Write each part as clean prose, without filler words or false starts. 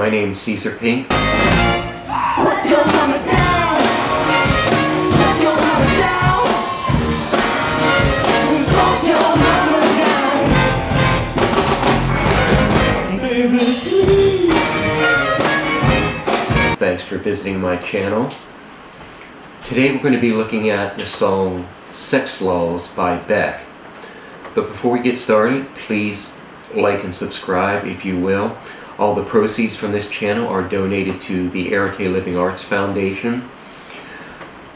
my name's Caesar Pink. Let your mama down. Let your mama down. Let your mama down. Baby, please. Thanks for visiting my channel. Today we're going to be looking at the song Sex Lulls by Beck. But before we get started, please like and subscribe if you will. All the proceeds from this channel are donated to the Arete Living Arts Foundation.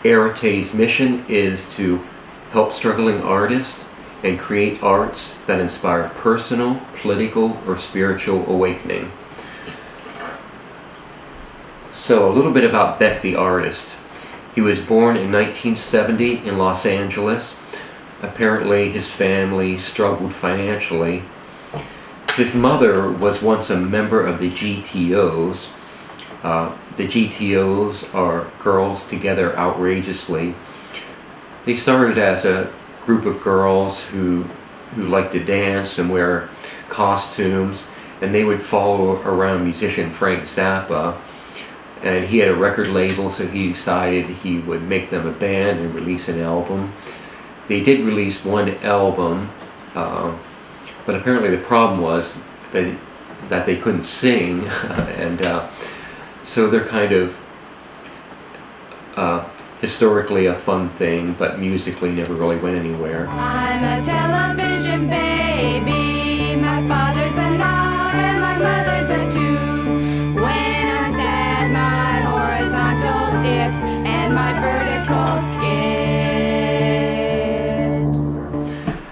Arete's mission is to help struggling artists and create arts that inspire personal, political, or spiritual awakening. So a little bit about Beck the artist. He was born in 1970 in Los Angeles. Apparently his family struggled financially. His mother was once a member of the GTOs. The GTOs are Girls Together Outrageously. They started as a group of girls who liked to dance and wear costumes, and they would follow around musician Frank Zappa. And he had a record label, so he decided he would make them a band and release an album. They did release one album, but apparently the problem was that they couldn't sing, and so they're kind of historically a fun thing, but musically never really went anywhere. I'm a television baby, my father's a knob and my mother's a tube. When I'm sad, my horizontal dips and my vertical skips.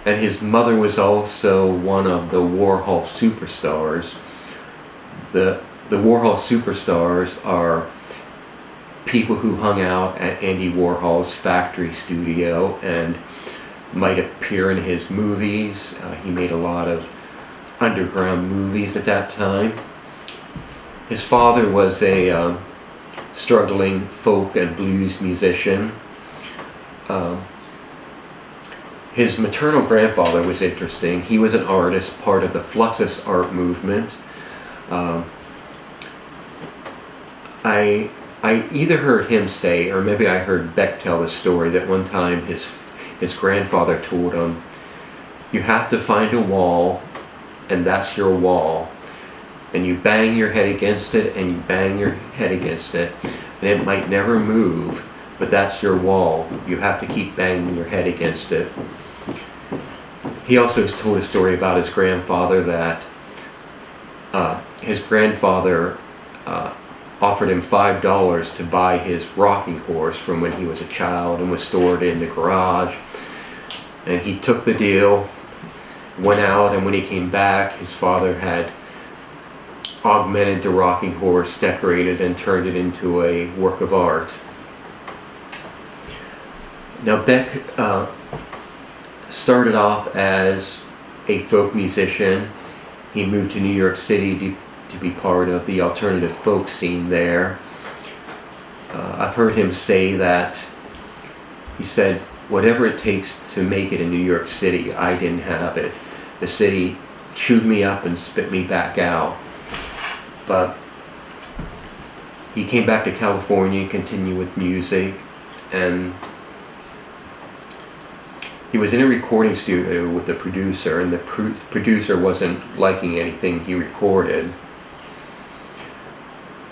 And his mother was also one of the Warhol superstars. The Warhol superstars are people who hung out at Andy Warhol's factory studio and might appear in his movies. He made a lot of underground movies at that time. His father was a struggling folk and blues musician. His maternal grandfather was interesting. He was an artist, part of the Fluxus art movement. I either heard him say, or maybe I heard Beck tell the story, that one time his grandfather told him, "You have to find a wall, and that's your wall. And you bang your head against it, and you bang your head against it, and it might never move, but that's your wall. You have to keep banging your head against it." He also told a story about his grandfather that his grandfather offered him $5 to buy his rocking horse from when he was a child and was stored in the garage. And he took the deal, went out, and when he came back, his father had augmented the rocking horse, decorated, and turned it into a work of art. Now Beck started off as a folk musician. He moved to New York City to be part of the alternative folk scene there. I've heard him say that, he said, "Whatever it takes to make it in New York City, I didn't have it. The city chewed me up and spit me back out." But he came back to California, continued with music, and he was in a recording studio with the producer, and the producer wasn't liking anything he recorded.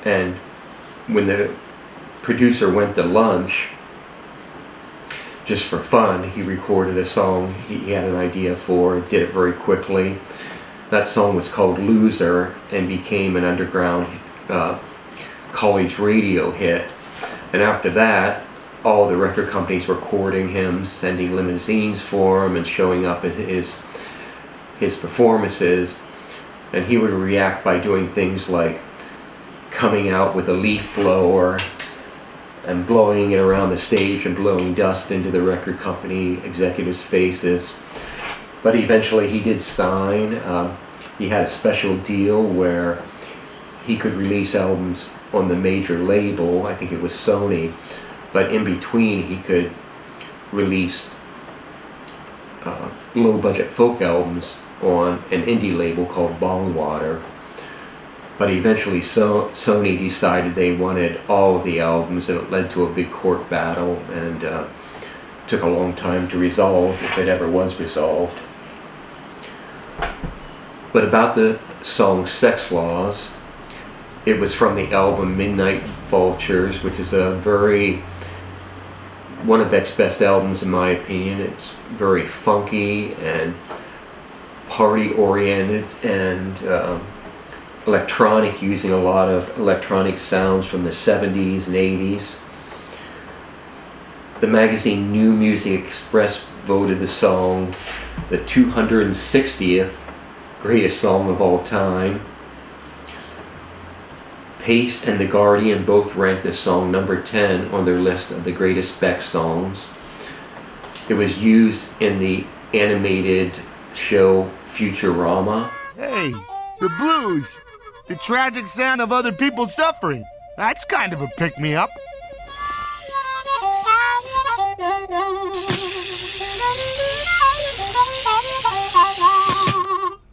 And when the producer went to lunch, just for fun, he recorded a song he had an idea for, did it very quickly. That song was called "Loser" and became an underground college radio hit. And after that, all the record companies were courting him, sending limousines for him and showing up at his performances. And he would react by doing things like coming out with a leaf blower and blowing it around the stage and blowing dust into the record company executives' faces. But eventually he did sign. He had a special deal where he could release albums on the major label, I think it was Sony, but in between he could release low budget folk albums on an indie label called Bongwater. But eventually Sony decided they wanted all of the albums, and it led to a big court battle, and took a long time to resolve, if it ever was resolved. But about the song Sex Laws, it was from the album Midnight Vultures, which is one of Beck's best albums in my opinion. It's very funky and party oriented and electronic, using a lot of electronic sounds from the 70s and 80s. The magazine New Music Express voted the song the 260th greatest song of all time. Paste and The Guardian both ranked the song number 10 on their list of the greatest Beck songs. It was used in the animated show Futurama. Hey, the blues. The tragic sound of other people suffering. That's kind of a pick-me-up.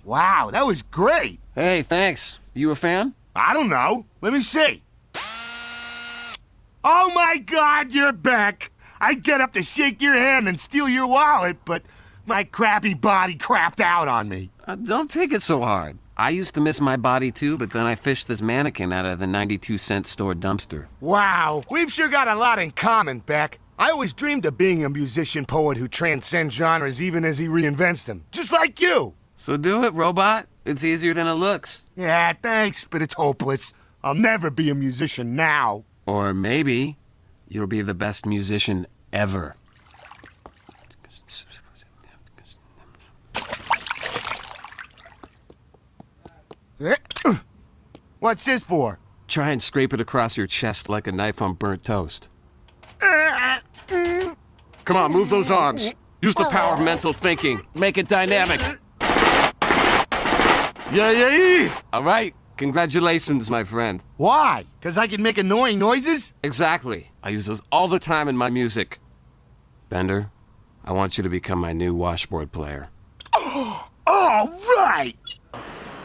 Wow, that was great. Hey, thanks. You a fan? I don't know. Let me see. Oh my God, you're back. I'd get up to shake your hand and steal your wallet, but my crappy body crapped out on me. Don't take it so hard. I used to miss my body too, but then I fished this mannequin out of the 92-cent store dumpster. Wow, we've sure got a lot in common, Beck. I always dreamed of being a musician-poet who transcends genres even as he reinvents them. Just like you. So do it, robot. It's easier than it looks. Yeah, thanks, but it's hopeless. I'll never be a musician now. Or maybe you'll be the best musician ever. What's this for? Try and scrape it across your chest like a knife on burnt toast. Come on, move those arms. Use the power of mental thinking. Make it dynamic. Yeah. All right. Congratulations, my friend. Why? 'Cause I can make annoying noises? Exactly. I use those all the time in my music. Bender, I want you to become my new washboard player. All right!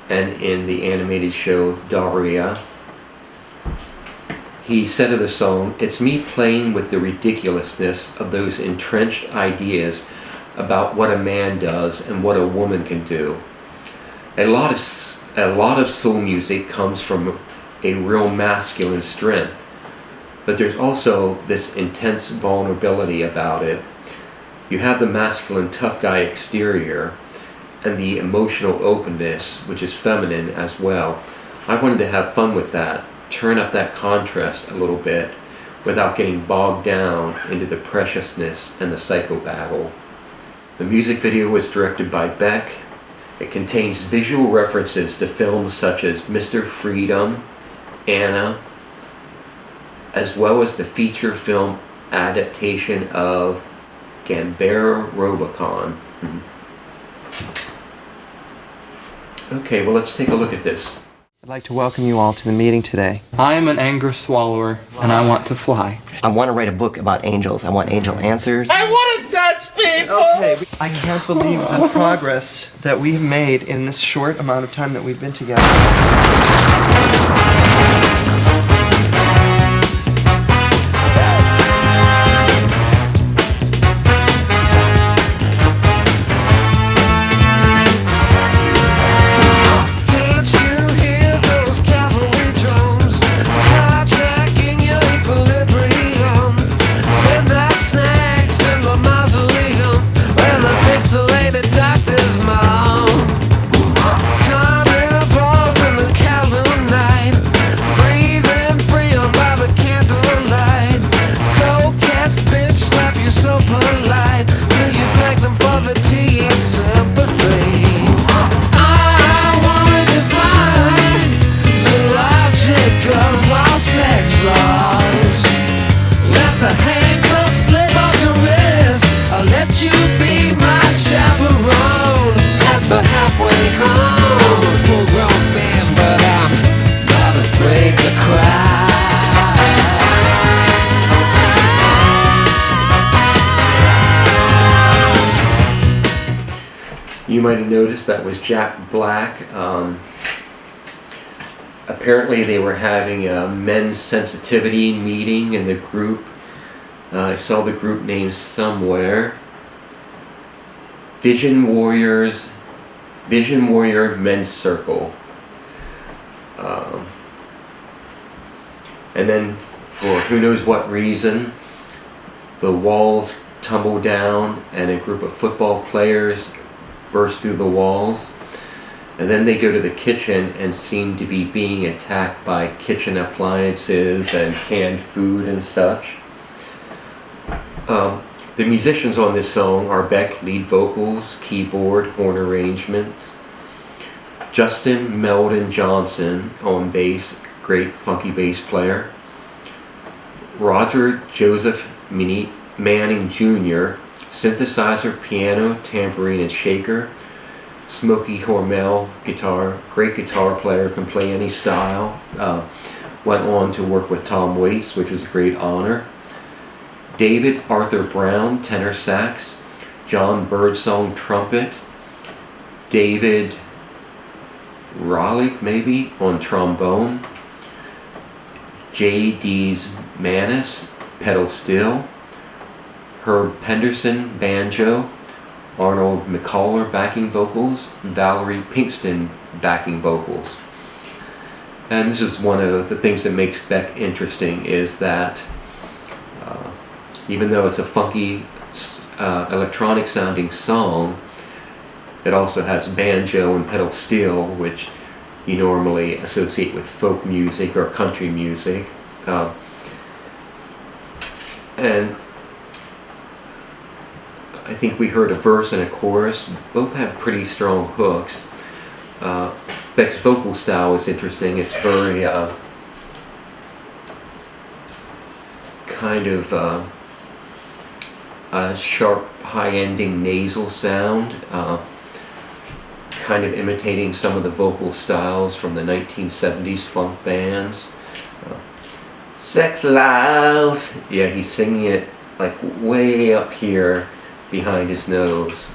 And in the animated show Daria, he said of the song, "It's me playing with the ridiculousness of those entrenched ideas about what a man does and what a woman can do." A lot of soul music comes from a real masculine strength, but there's also this intense vulnerability about it. You have the masculine tough guy exterior and the emotional openness, which is feminine as well. I wanted to have fun with that, turn up that contrast a little bit without getting bogged down into the preciousness and the psychobabble. The music video was directed by Beck. It contains visual references to films such as Mr. Freedom, Anna, as well as the feature film adaptation of Gambara Robocon. Okay, well, let's take a look at this. I'd like to welcome you all to the meeting today. I am an anger swallower, and I want to fly. I want to write a book about angels. I want angel answers. I want to touch people! Okay, I can't believe the progress that we've made in this short amount of time that we've been together. You might have noticed that was Jack Black. apparently they were having a men's sensitivity meeting in the group. I saw the group name somewhere. Vision Warrior Men's Circle. And then, for who knows what reason, the walls tumble down and a group of football players burst through the walls. And then they go to the kitchen and seem to be being attacked by kitchen appliances and canned food and such. The musicians on this song are Beck, lead vocals, keyboard, horn arrangements. Justin Meldon Johnson on bass, great funky bass player. Roger Joseph Manning Jr., synthesizer, piano, tambourine, and shaker. Smokey Hormel, guitar, great guitar player, can play any style. Went on to work with Tom Waits, which is a great honor. David Arthur Brown, tenor sax. John Birdsong, trumpet. David Raleigh, maybe, on trombone. J.D. Manis, pedal steel. Herb Penderson, banjo. Arnold McCullough, backing vocals. Valerie Pinkston, backing vocals. And this is one of the things that makes Beck interesting, is that even though it's a funky electronic sounding song, it also has banjo and pedal steel, which you normally associate with folk music or country music. And I think we heard a verse and a chorus. Both have pretty strong hooks. Beck's vocal style is interesting. It's very kind of a sharp, high-ending nasal sound, kind of imitating some of the vocal styles from the 1970s funk bands. Sex Lives! Yeah, he's singing it like way up here behind his nose.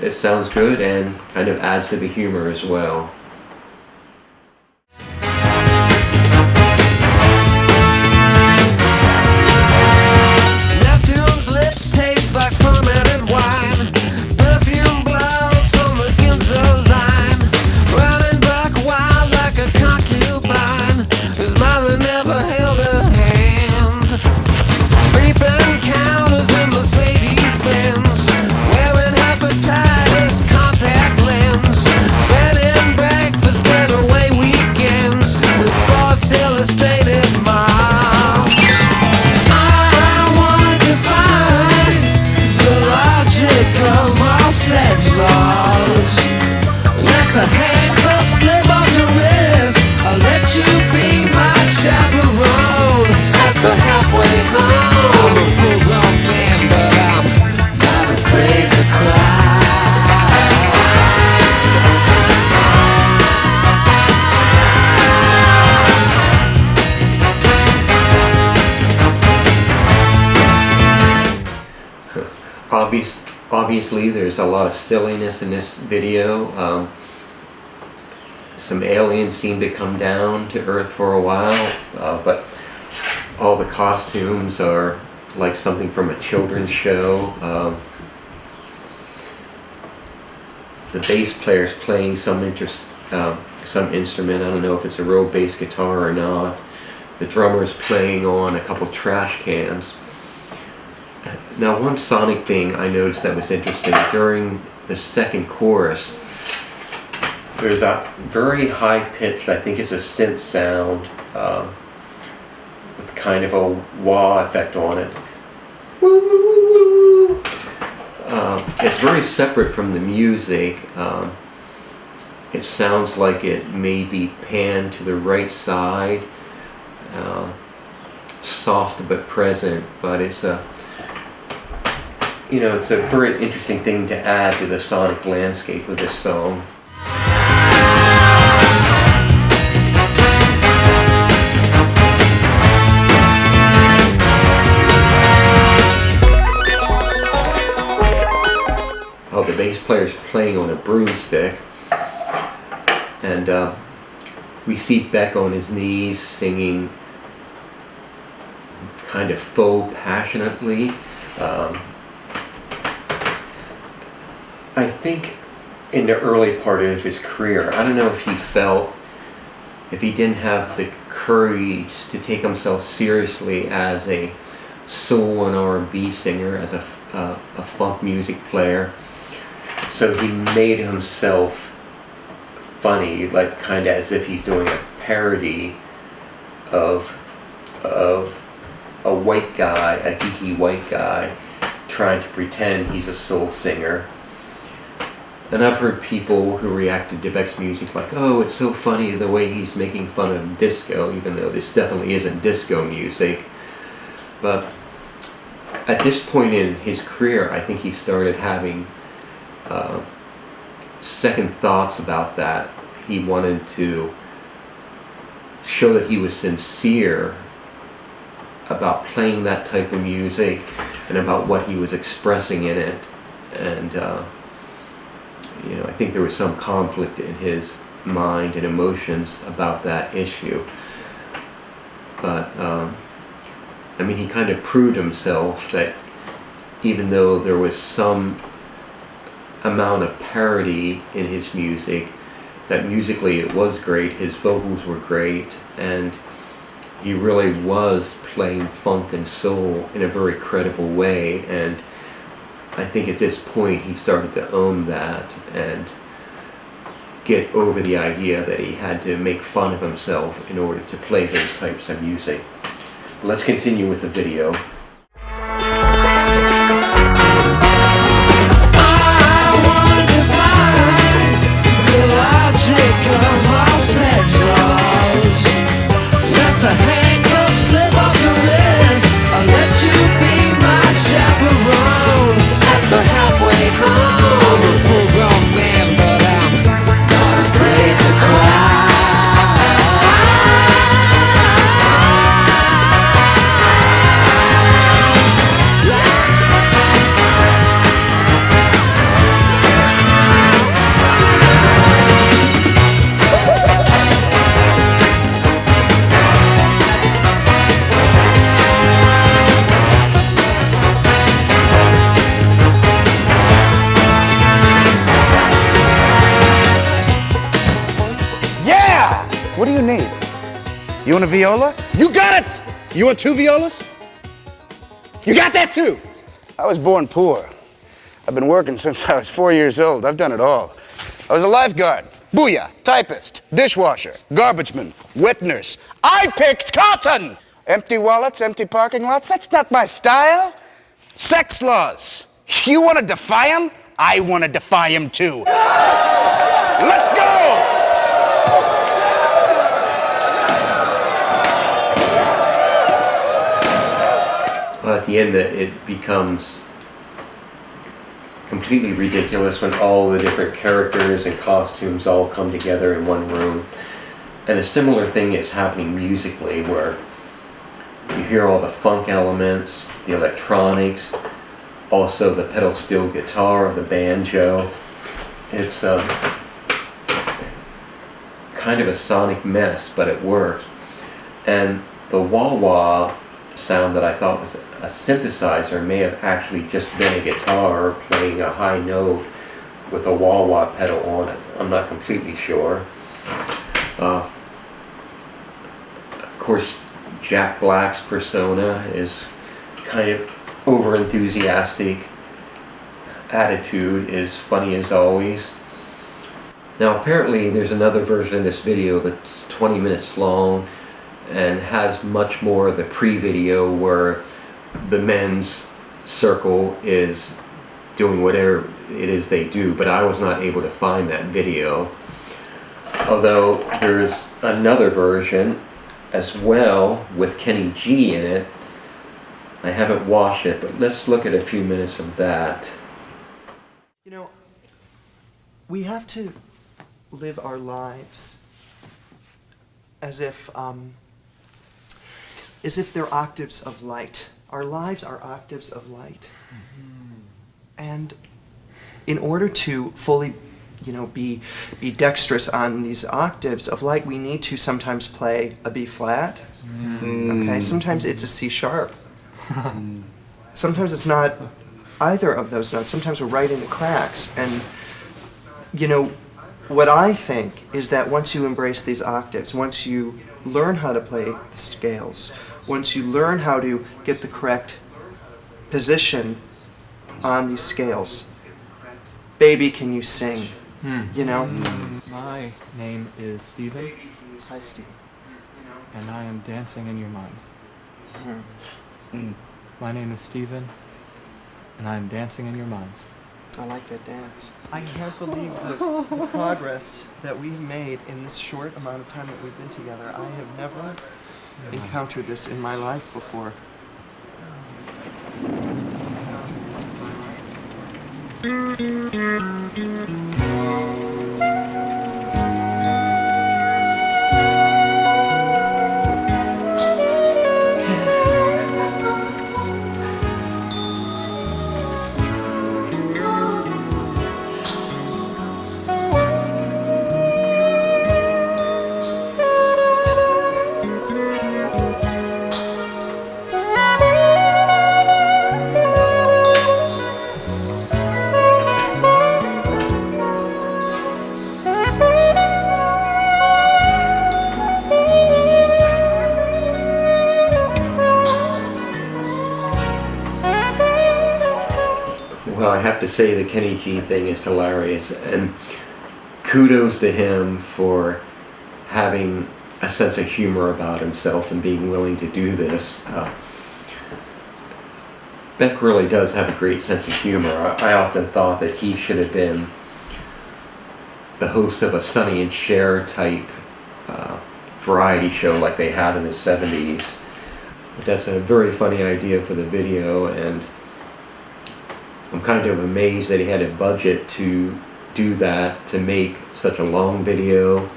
It sounds good and kind of adds to the humor as well. Neptune's lips taste like fermented wine. Perfume clouds on the Ginza line. Running back wild like a concubine. His mother never held her hand. Beef encounters in Mercedes Benz. Wearing hepatitis contact lens. Bed and breakfast getaway weekends. With Sports Illustrated moms. I want to find the logic of all sex laws. Let the handcuffs slip off your wrist. I'll let you be my chaperone at the halfway home. I'm a full-grown man, but I'm not afraid to cry. Obviously, there's a lot of silliness in this video. Some aliens seem to come down to Earth for a while, but all the costumes are like something from a children's show. The bass player's playing some instrument. I don't know if it's a real bass guitar or not. The drummer's playing on a couple trash cans. Now, one sonic thing I noticed that was interesting, during the second chorus, there's a very high-pitched, I think it's a synth sound, with kind of a wah effect on it. Woo, woo, woo, woo. It's very separate from the music. It sounds like it may be panned to the right side, soft but present, but it's a it's a very interesting thing to add to the sonic landscape of this song. Oh, the bass player's playing on a broomstick, and we see Beck on his knees singing kind of faux passionately. I think in the early part of his career, I don't know if he felt, if he didn't have the courage to take himself seriously as a soul and R&B singer, as a funk music player. So he made himself funny, like kind of as if he's doing a parody of a white guy, a geeky white guy, trying to pretend he's a soul singer. And I've heard people who reacted to Beck's music like, oh, it's so funny the way he's making fun of disco, even though this definitely isn't disco music. But at this point in his career, I think he started having second thoughts about that. He wanted to show that he was sincere about playing that type of music and about what he was expressing in it. And you know, I think there was some conflict in his mind and emotions about that issue. But I mean, he kind of proved himself that even though there was some amount of parody in his music, that musically it was great, his vocals were great, and he really was playing funk and soul in a very credible way. And I think at this point he started to own that and get over the idea that he had to make fun of himself in order to play those types of music. Let's continue with the video. What do you need? You want a viola? You got it! You want 2 violas? You got that too! I was born poor. I've been working since I was 4 years old. I've done it all. I was a lifeguard, booyah, typist, dishwasher, garbage man, wet nurse. I picked cotton! Empty wallets, empty parking lots, that's not my style. Sex laws. You want to defy them? I want to defy them too. Let's go! At the end, it becomes completely ridiculous when all the different characters and costumes all come together in one room. And a similar thing is happening musically, where you hear all the funk elements, the electronics, also the pedal steel guitar, the banjo. It's kind of a sonic mess, but it works. And the wah-wah sound that I thought was a synthesizer may have actually just been a guitar playing a high note with a wah-wah pedal on it. I'm not completely sure. Of course, Jack Black's persona is kind of over-enthusiastic. Attitude is funny as always. Now apparently there's another version of this video that's 20 minutes long and has much more of the pre-video where the men's circle is doing whatever it is they do, but I was not able to find that video. Although there's another version as well with Kenny G in it. I haven't watched it, but let's look at a few minutes of that. You know, we have to live our lives as if they're octaves of light. Our lives are octaves of light. And in order to fully be dexterous on these octaves of like we need to sometimes play a B flat. Okay, sometimes it's a C sharp. Sometimes it's not either of those notes. Sometimes we're right in the cracks. And what I think is that once you embrace these octaves, once you learn how to play the scales, once you learn how to get the correct position on these scales, baby, can you sing? My name is Stephen, Hi, Steve. and I am dancing in your minds. My name is Stephen, and I am dancing in your minds. I like that dance. I can't believe the progress that we've made in this short amount of time that we've been together. I have never encountered this in my life before. Well, I have to say the Kenny G thing is hilarious, and kudos to him for having a sense of humor about himself and being willing to do this. Beck really does have a great sense of humor. I often thought that he should have been the host of a Sonny and Cher type variety show like they had in the 70s. But that's a very funny idea for the video, and I'm kind of amazed that he had a budget to do that, to make such a long video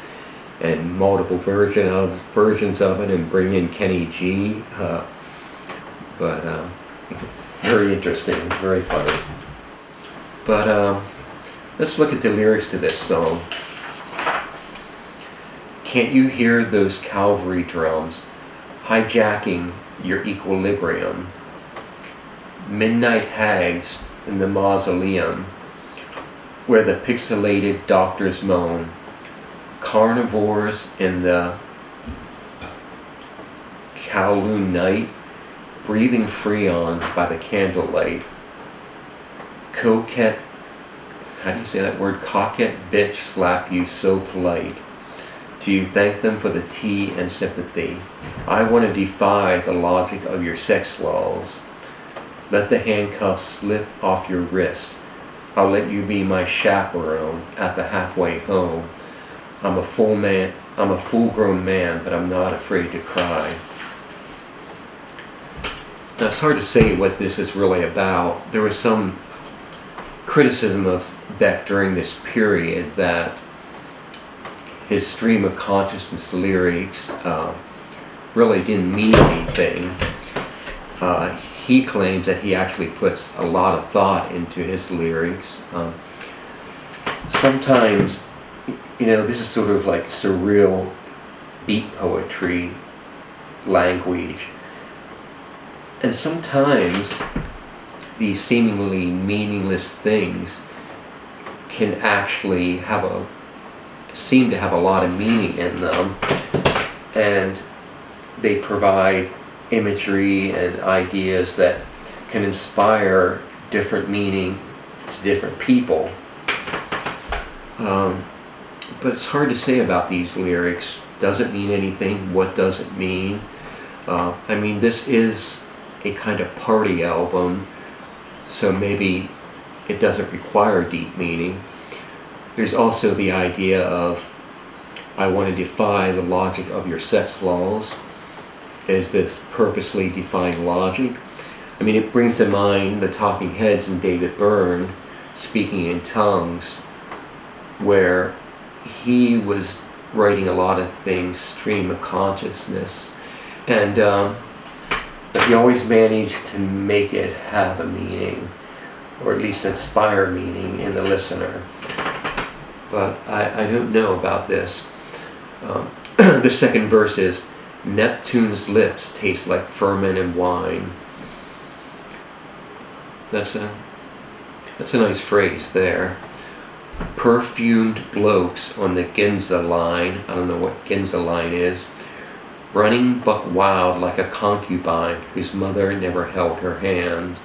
and multiple versions of it and bring in Kenny G. But very interesting, very funny. But let's look at the lyrics to this song. Can't you hear those cavalry drums hijacking your equilibrium? Midnight hags in the mausoleum where the pixelated doctors moan. Carnivores in the Kowloon night, breathing freon by the candlelight. Coquette, how do you say that word? Coquette bitch slap you so polite. Do you thank them for the tea and sympathy? I want to defy the logic of your sex laws. Let the handcuffs slip off your wrist. I'll let you be my chaperone at the halfway home. I'm a full-grown man, but I'm not afraid to cry. Now, it's hard to say what this is really about. There was some criticism of Beck during this period that his stream of consciousness lyrics really didn't mean anything. He claims that he actually puts a lot of thought into his lyrics. Sometimes, this is sort of like surreal beat poetry language. And sometimes these seemingly meaningless things can actually seem to have a lot of meaning in them, and they provide imagery and ideas that can inspire different meaning to different people. But it's hard to say about these lyrics. Does it mean anything? What does it mean? This is a kind of party album, so maybe it doesn't require deep meaning. There's also the idea of, I want to defy the logic of your sex laws. Is this purposely defying logic? It brings to mind the Talking Heads and David Byrne speaking in tongues, where he was writing a lot of things stream of consciousness, and he always managed to make it have a meaning, or at least inspire meaning in the listener. but I don't know about this. The second verse is, Neptune's lips taste like fermented wine. That's a nice phrase there. Perfumed blokes on the Ginza line. I don't know what Ginza line is. Running buck wild like a concubine whose mother never held her hand.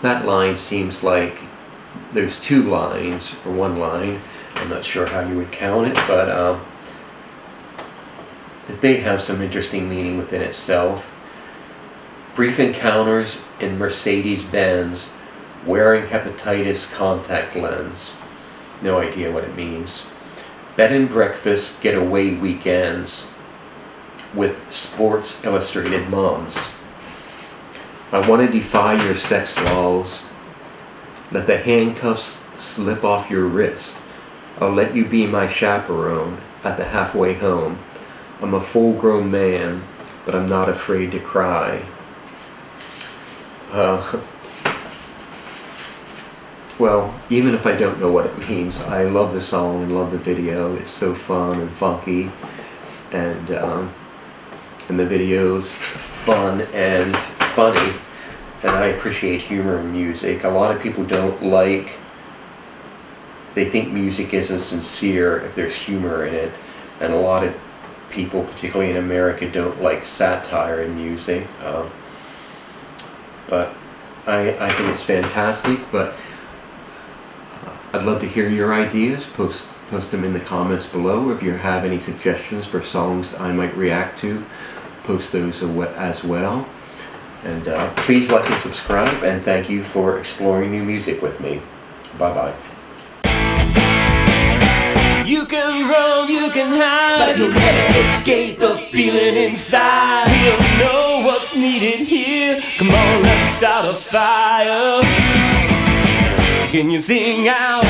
That line seems like there's two lines, or one line. I'm not sure how you would count it, but they have some interesting meaning within itself. Brief encounters in Mercedes-Benz, wearing hepatitis contact lens. No idea what it means. Bed and breakfast getaway weekends with Sports Illustrated moms. I want to defy your sex laws. Let the handcuffs slip off your wrist. I'll let you be my chaperone at the halfway home. I'm a full-grown man, but I'm not afraid to cry. Well, even if I don't know what it means, I love the song and love the video. It's so fun and funky, and the video's fun and funny, and I appreciate humor in music. A lot of people don't like, they think music isn't sincere if there's humor in it, and a lot of people, particularly in America, don't like satire in music. But I think it's fantastic, but I'd love to hear your ideas. Post them in the comments below. If you have any suggestions for songs I might react to, post those as well. And please like and subscribe, and thank you for exploring new music with me. Bye-bye. You can run, you can hide, but you'll never escape the feeling inside. We don't know what's needed here. Come on, let's start a fire. Can you sing out?